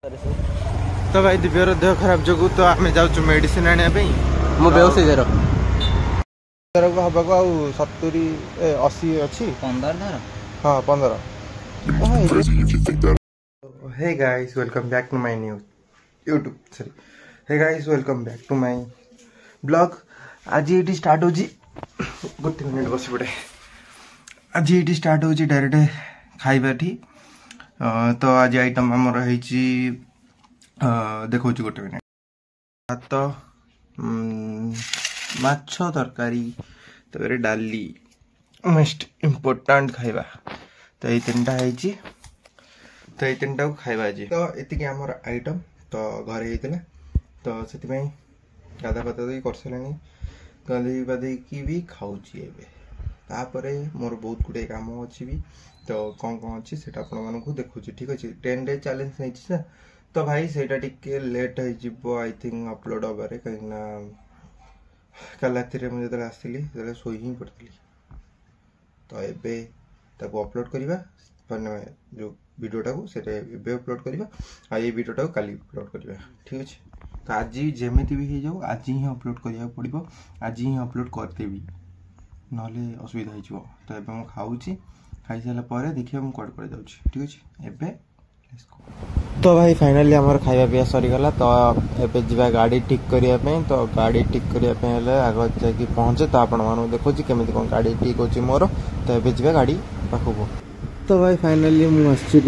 तो भाई दिव्यर देह खराब जो तो आम जाऊँ मेडिसिन आने मो बेहोश जर हवा को 70 80 अच्छी 15 धर हाँ 15 hey guys welcome back to my new YouTube sorry hey guys welcome back to my blog आज ये स्टार्ट हो गोटे मिनट बस पड़े आज ये स्टार्ट हो डायरेक्ट खाइबा तो आज आइटम आमर है देखो गोटे मिनट भात माछ तरकारी तो डाली मोस्ट इम्पोर्टाट खाइबा तो ये तीन टा है तो ये तीन टा खाइबा आज तो ये आमर आइटम तो घरे होता तो से गाधा पाता तो कर सारे गाधे बाधे भी खाऊँगी तापर मोर बहुत गुड़े कम अच्छी भी तो कौन कौन अच्छी से आपको देखुँ ठीक अच्छे 10 डे चैलेंज नहीं तो भाई सेटा टिके लेट हो आई थिंक अपलोड हबारे कहीं कल राति मुझे आसती शोई ही पड़ी तो ये अपलोड करवा जो वीडियोटा को अपलोड करवा ये वीडियोटा को काली अपलोड करवा ठीक अच्छे तो आज जमी भी हो जाओ आज ही अपलोड करा पड़ो आज ही अपलोड करदेवी ना असुविधा हो तो ये मुझे खाऊँगी खाई सारा देखिए मुझे कड़े जाऊँ ठीक अच्छे एबे तो भाई फाइनली आमर खाଇବା पिया सरीगला तो एबे जीवा गाड़ी ठीक करने तो गाड़ी ठीक करने आग जाकि पहुँचे तो आपण मानक देखो केमी कौन गाड़ी ठीक हो मोर तो एबे जीवा गाड़ी पाखक तो भाई फाइनली मुझे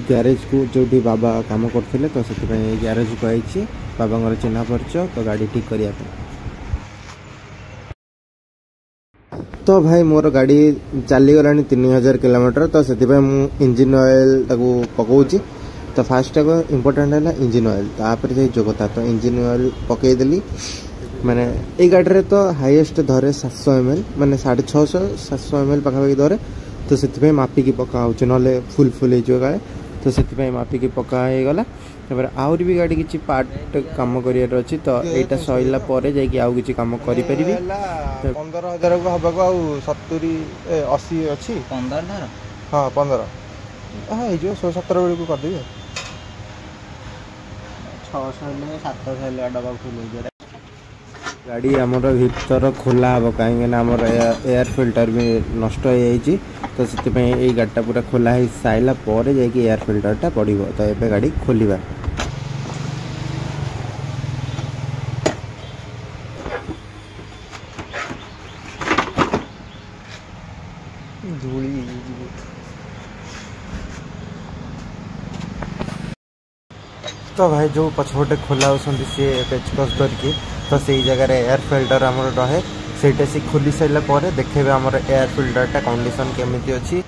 ग्यारेज को जो बाबा काम करते तो से ग्यारेज को आई बाबा चिन्हा परिचय तो गाड़ी ठीक करने तो भाई मोर गाड़ी चली गला 3000 किलोमीटर तो से इंजिन ऑयल पकाऊँ तो फास्ट इम्पोर्टेंट है इंजिन ऑयल तापर जो कथा तो इंजिन ऑयल पकईदेली माने ये गाड़ी तो हाईएस्ट धरे 700 ml माने 650 700 ml पाखापाखि धरे तो से मापिकी पकाऊँ ना फुल फुल हो गाड़े तो से मापिकी पकागला तापर आउरी भी गाड़ी किसी पार्ट कम कर अच्छी तो यहाँ सरला जाकि किसी कम करी 15,000 को हवा को 70 80 अच्छी 15 धर हाँ 15 हाँ ये 16-17 बेलू को करदेवी 600 700 डबा फुल गाड़ी आमर भीतर खोला हम कहीं आमर एयर फिल्टर भी नष्ट हो जाए तो से गाड़ीटा पूरा खोला हो सारा पर जाकि एयर फिल्टरटा पड़ो तो ये गाड़ी खोलिबा धूली तो भाई जो पछपटे खोला होती सी पेचकस धरिकी तो से जगह एयर फिल्टर आम रहे से सी खोली सारा देखे आमर एयर फिल्टरटा कंडीशन केमी अच्छी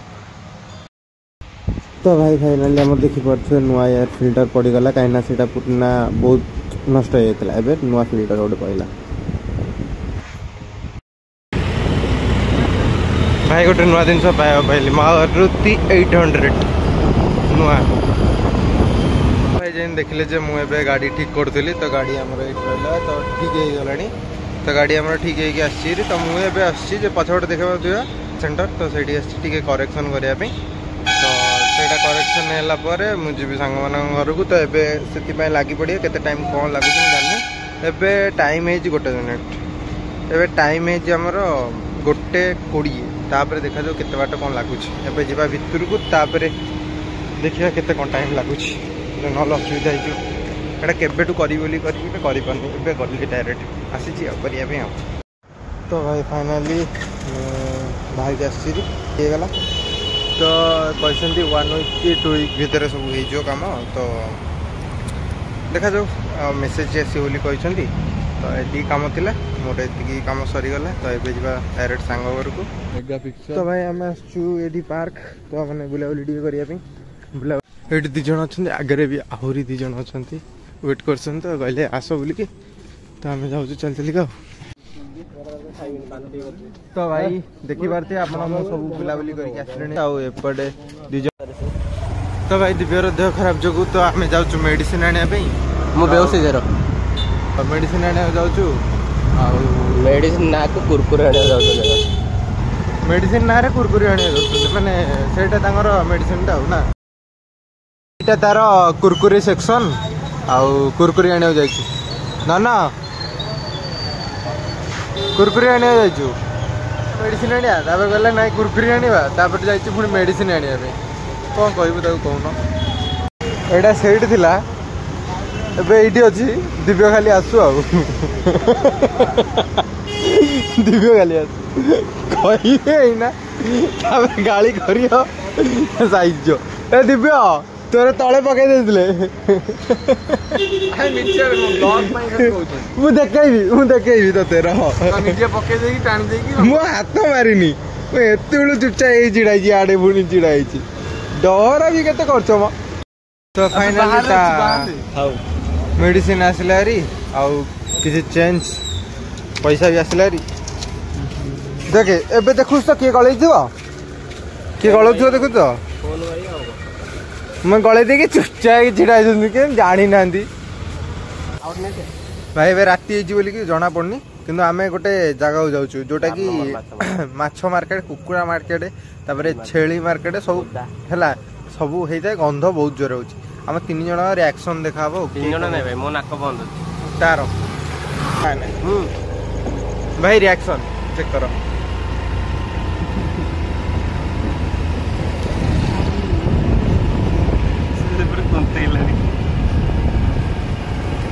तो भाई फाइनाली आम देखिपे नुआ एयर फिल्टर पड़गला कहीं से पुराना बहुत नष्ट हो जाता है नुआ फिल्टर गोटे पड़ा भाई गोटे नुआ जिन पाइली मारुति 800 नुआ भाई जेन देखिले जे मुझे गाड़ी ठीक करी तो गाड़ी आमर रहा तो ठीक हो गला तो गाड़ी आमर ठीक होगी आसी तो मुझे आसी पछपटे देखा सेंटर तो से टी करेक्शन करने तो सेटा करेक्शन है मुझे सांग मान घर को तो ये लगी पड़े केते टाइम कौन लगुच जानी एबे टाइम है गोटे मिनट एबे टाइम है आमर 1:20 तापर देखा जाओ केते बाट कौन लगुच एबे जीवा भितर को तापर देखिए केते कौन टाइम लगुच ना असुविधा होटा केबेठू करी गली डायरेक्ट आसी तो भाई फाइनाली बाहर के आसगला तो कहते 1 week 2 week भितर सब हो कम तो देखा जाओ मेसेज आसी बोली कहते तो ये कम थी मोटे ये कम सरीगला तो ये डायरेक्ट सांग घर को तो भाई आम आसुँ पार्क तो मैंने बुलाबुली करने बुला ये दीज अच्छा आगे भी आहरी दीज अच्छा वेट कर तो कहले आस बोलिकी तो आम जाऊँ चल चलिका तो भाई देखी पारे आप सब बुलाबुली करपटे दीज तो भाई दिव्यर देह खराब जो तो आम जाऊँ मेडिसिन आने मो बेहोश जर मेडिसिन आने जाऊँ मेडिसिन ना को कुरकुरे आने जाऊँ मेडिसिन ना कुरकुरे आने माने से मेडिसिन ना ଏଇଟା ତାର କୁରକୁରି ସେକ୍ସନ ଆଉ କୁରକୁରି ଆଣିବାକୁ ଯାଇଛୁ ନା କୁରକୁରି ଆଣିବାକୁ ଯାଇଛୁ ମେଡିସିନ ଆଣିବା ତାପରେ କହିଲା ନାଇଁ କୁରକୁରି ଆଣିବା ତାପରେ ଯାଇଛୁ ପୁଣି ମେଡିସିନ ଆଣିବା ପାଇଁ କ'ଣ କହିବୁ ତାକୁ କହୁନ ଏଇଟା ସେଇଠି ଥିଲା ଏବେ ଏଇଠି ଅଛି ଦିବ୍ୟ ଖାଲି ଆସୁ ଆଉ ଦିବ୍ୟ ଖାଲି ଆସୁ କହିବେ ଏଇନା ତାପରେ ଗାଳି କରିବ ସାଇଜ ଏ ଦିବ୍ୟ ତୋର ତଳେ ପକେଇ ଦେଇଥିଲେ ମୁଁ ଦେଖେଇବି ତତେ ରହ ମୁଁ ହାତ ମାରିନି ମୁଁ ଏତେବେଳୁ ଚୁପଚାପ ହେଇ ଛିଡା ହେଇଛି ଆଡେ ପୁଣି ଛିଡା ହେଇଛି ଡର ବି କେତେ କରୁଛ ମ ତ ଫାଇନାଲି ମେଡିସିନ ଆସିଲା ହାରି ଆଉ କିଛି ଚେଞ୍ଜ ପଇସା ବି ଆସିଲା ହାରି ଦେଖେ ଏବେ ଦେଖୁଛୁ ତ କିଏ ଗଳେଇଥିବ କିଏ ଗଳଉଥିବ ଦେଖୁଛୁ ତ ମୁଁ ଗଳେଇ ଦେଇକି ଚୁପଚାପ ଛିଡା ହେଇଛନ୍ତି କେମିତି ଜାଣିନାହାନ୍ତି ଭାଇ ଏବେ ରାତି ହେଇଛି ବୋଲିକି ଜଣା ପଡୁନି କିନ୍ତୁ ଆମେ ଗୋଟେ ଜାଗାକୁ ଯାଉଛୁ ଯୋଉଟା କି ମାଛ ମାର୍କେଟ କୁକୁଡ଼ା ମାର୍କେଟ ତାପରେ ଛେଳି ମାର୍କେଟ ସବୁ ହେଲା ସବୁ ହେଇଥାଏ ଗନ୍ଧ ବହୁତ ଜୋରେ ହଉଛି ଆମ 3 ଜଣ ରିଆକ୍ସନ ଦେଖା ହବ 3 ଜଣ ନାଇଁ ଭାଇ ମୋ ନାକ ବନ୍ଦ ଅଛି ତାର ଭାଇ ରିଆକ୍ସନ ଚେକ୍ କର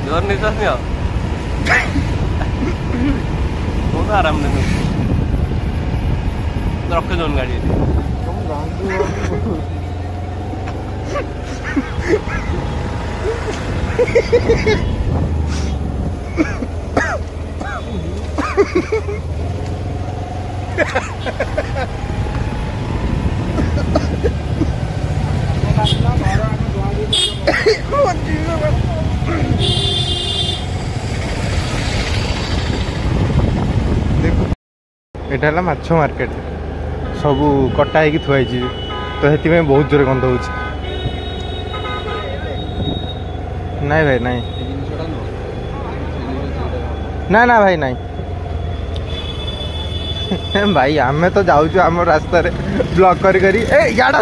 जोर निश्वास नहीं बहुत आराम नहीं रखे जोन गाड़ी ଏଇଟା ହେଲା ମାଛ ମାର୍କେଟ ସବୁ କଟା ହେଇକି ଥୁଆ ହେଇଛି ତ ସେଥିପାଇଁ ବହୁତ ଜୋରେ ଗନ୍ଧ ହଉଛି ନାଇଁ ଭାଇ ନାଇଁ ନା ଭାଇ ନାଇଁ ଭାଇ ଆମେ ତ ଯାଉଛୁ ଆମ ରାସ୍ତାରେ ବ୍ଲକ୍ କରି ଏ ଇଆଡ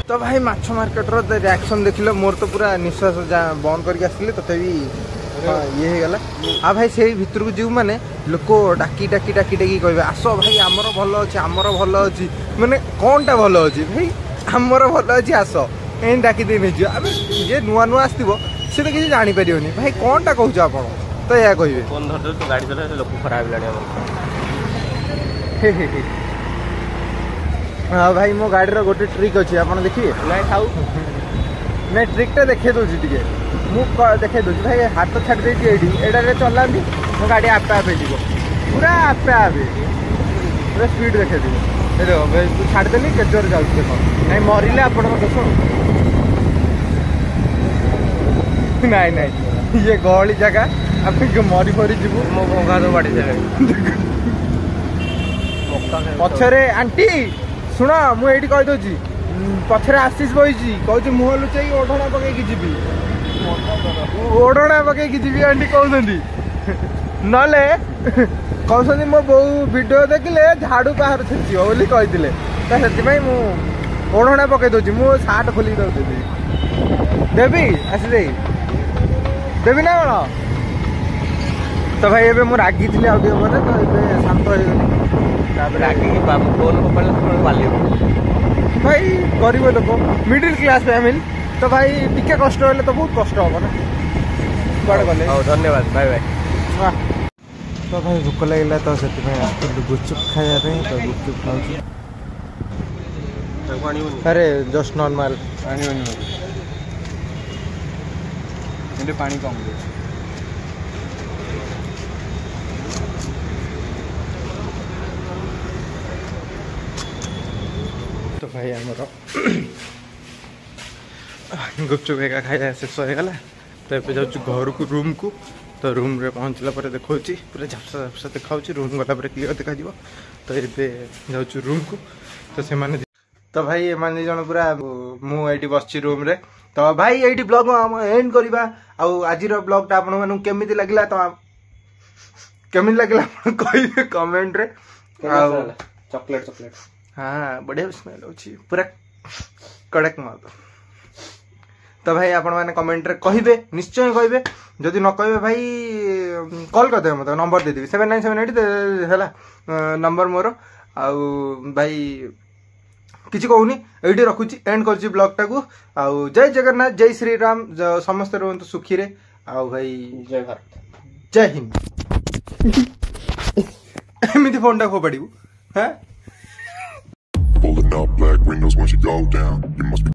ତ ଭାଇ ମାଛ ମାର୍କେଟର ରିଆକ୍ସନ ଦେଖିଲେ ମୋର ତ ପୁରା ନିଶ୍ୱାସ ବନ୍ଦ କରିକି ଆସିଲି ତଥାପି ଇଏ ହେଇଗଲା ଆଉ ଭାଇ ସେଇ ଭିତରକୁ ଯିବୁ ମାନେ ଲୋକ ଡାକି କହିବେ ଆସ ଭାଇ ଆମର ଭଲ ଅଛି ମାନେ କ'ଣଟା ଭଲ ଅଛି ଭାଇ ଆମର ଭଲ ଅଛି ଆସ ଏମିତି ଡାକି ଦେଇ ନେଇଯିବ ଆମେ ଯିଏ ନୂଆ ଆସିଥିବ ସେ ତ କିଛି ଜାଣିପାରିବନି ଭାଇ କ'ଣଟା କହୁଛ ଆପଣ ତ ଏହା କହିବେ ଫୋନ ଧରିଦେବୁ ତୁ ଗାଡ଼ି ଚଲେଇଲେ ଲୋକ ଖରାପ ହେଲାଣି ଆମର ହଁ ଭାଇ ମୋ ଗାଡ଼ିର ଗୋଟେ ଟ୍ରିକ୍ ଅଛି ଆପଣ ଦେଖିବେ ନାଇଁ ଥାଉ ନାଇଁ ଟ୍ରିକ୍ଟା ଦେଖେଇ ଦେଉଛି ଟିକେ ମୁଁ ଦେଖେଇ ଦେଉଛି ଭାଇ ହାତ ଛାଡ଼ି ଦେଇଛି ଏଇଠି ଏଇଟାରେ ଚଲାନ୍ତି ମୋ ଗାଡ଼ି ଆପେ ଯିବ ପୁରା ଆପେ ପୁରା ସ୍ପିଡ୍ ଦେଖେଇ ଦେବ ଭାଇ ତୁ ଛାଡ଼ିଦେଲି କେତେ ଜୋରରେ ଯାଉଛି ଦେଖ ନାଇଁ ମରିଲେ ଆପଣଙ୍କ ଦୋଷ ନାଇଁ ଇଏ ଗହଳି ଜାଗା ଆମେ ମରି ଯିବୁ ମୋ ଭଙ୍ଗା ତ ବାଡ଼ି ଦେଲେ ପଛରେ ଆଣ୍ଟି ଶୁଣ ମୁଁ ଏଇଠି କହିଦେଉଛି ପଛରେ ଆଶିଷ ବଇଛି କହୁଛି ମୁହଁ ଲୁଚେଇକି ଓଢ଼ଣା ପକେଇକି ଯିବି ଆଣ୍ଟି କହୁଛନ୍ତି ନହେଲେ କହୁଛନ୍ତି ମୋ ବୋଉ ଭିଡ଼ିଓ ଦେଖିଲେ ଝାଡ଼ୁ ପାହାର ଛେଚିବ ବୋଲି କହିଥିଲେ ତ ସେଥିପାଇଁ ମୁଁ ଓଢ଼ଣା ପକେଇ ଦେଉଛି ମୁଁ ସାର୍ଟ ଖୋଲିକି ଦଉଛି ଦେବି ଦେବି ନା କ'ଣ ତ ଭାଇ ଏବେ ମୁଁ ରାଗିଥିଲି ଆଉ ଟିକେ ପରେ ତ ଏବେ ଶାନ୍ତ ହେଇଗଲି ତାପରେ ରାଗିକି ଫୋନ କପାଳେ ବାଲିବ ଭାଇ ଗରିବ ଲୋକ ମିଡିଲ କ୍ଲାସ ଫ୍ୟାମିଲି ତ ଭାଇ ଟିକେ କଷ୍ଟ ହେଲେ ତ ବହୁତ କଷ୍ଟ ହବ ନା କୁଆଡ଼େ ଗଲେ ହଉ ଧନ୍ୟବାଦ ବାଏ ତ ଭାଇ ଭୋକ ଲାଗିଲା ତ ସେଥିପାଇଁ ଆସିଥିଲୁ ଗୁପଚୁପ୍ ଖାଇବା ପାଇଁ ତ ଗୁପଚୁପ୍ ଖାଉଛି ଆରେ ଜଷ୍ଟ ନର୍ମାଲ ଆଣିବନି ଏଠି ପାଣି କମ୍ तो भाई आमर गुपचुप एका खाଇବା ଶେଷ ହେଇଗଲା ତ ଏବେ ଯାଉଛି ଘରକୁ ରୁମ୍କୁ ତ ରୁମ୍ରେ ପହଞ୍ଚିଲା ପରେ ଦେଖାଉଛି ପୁରା ଝାପ୍ସା ଦେଖାଉଛି ରୁମ୍ ଗଲା ପରେ କ୍ଲିୟର ଦେଖାଯିବ ତ ଏବେ ଯାଉଛୁ ରୁମ୍କୁ ତ ସେମାନେ ତ ଭାଇ ଏମାନେ ଦୁଇ ଜଣ ପୁରା ମୁଁ ଏଇଠି ବସିଛି ରୁମ୍ରେ ତ ଭାଇ ଏଇଠି ବ୍ଲଗ୍ ଆମେ ଏଣ୍ଡ କରିବା ଆଉ ଆଜିର ବ୍ଲଗ୍ଟା ଆପଣମାନଙ୍କୁ କେମିତି ଲାଗିଲା ତ ଆପଣ କହିବେ କମେଣ୍ଟରେ ଆଉ ଚକଲେଟ୍ हाँ बढ़िया स्मेल अच्छी पूरा कड़क मत तो भाई आपण मैंने कमेंट रे कहिबे निश्चय कहिबे जदि न कहिबे भाई कॉल कर दे मत नंबर दे देबी 7978 हैला नंबर मोर आउ भाई किछि कहूनी एठी रखुची एंड करची ब्लॉग टाकू आउ जय जगन्नाथ जय श्री राम समस्त रहंतु सुखी रे आउ भाई जय भारत जय हिंद एमिति फोन टा खो पड़िबू हैं Pulling up black windows once you go down. You must be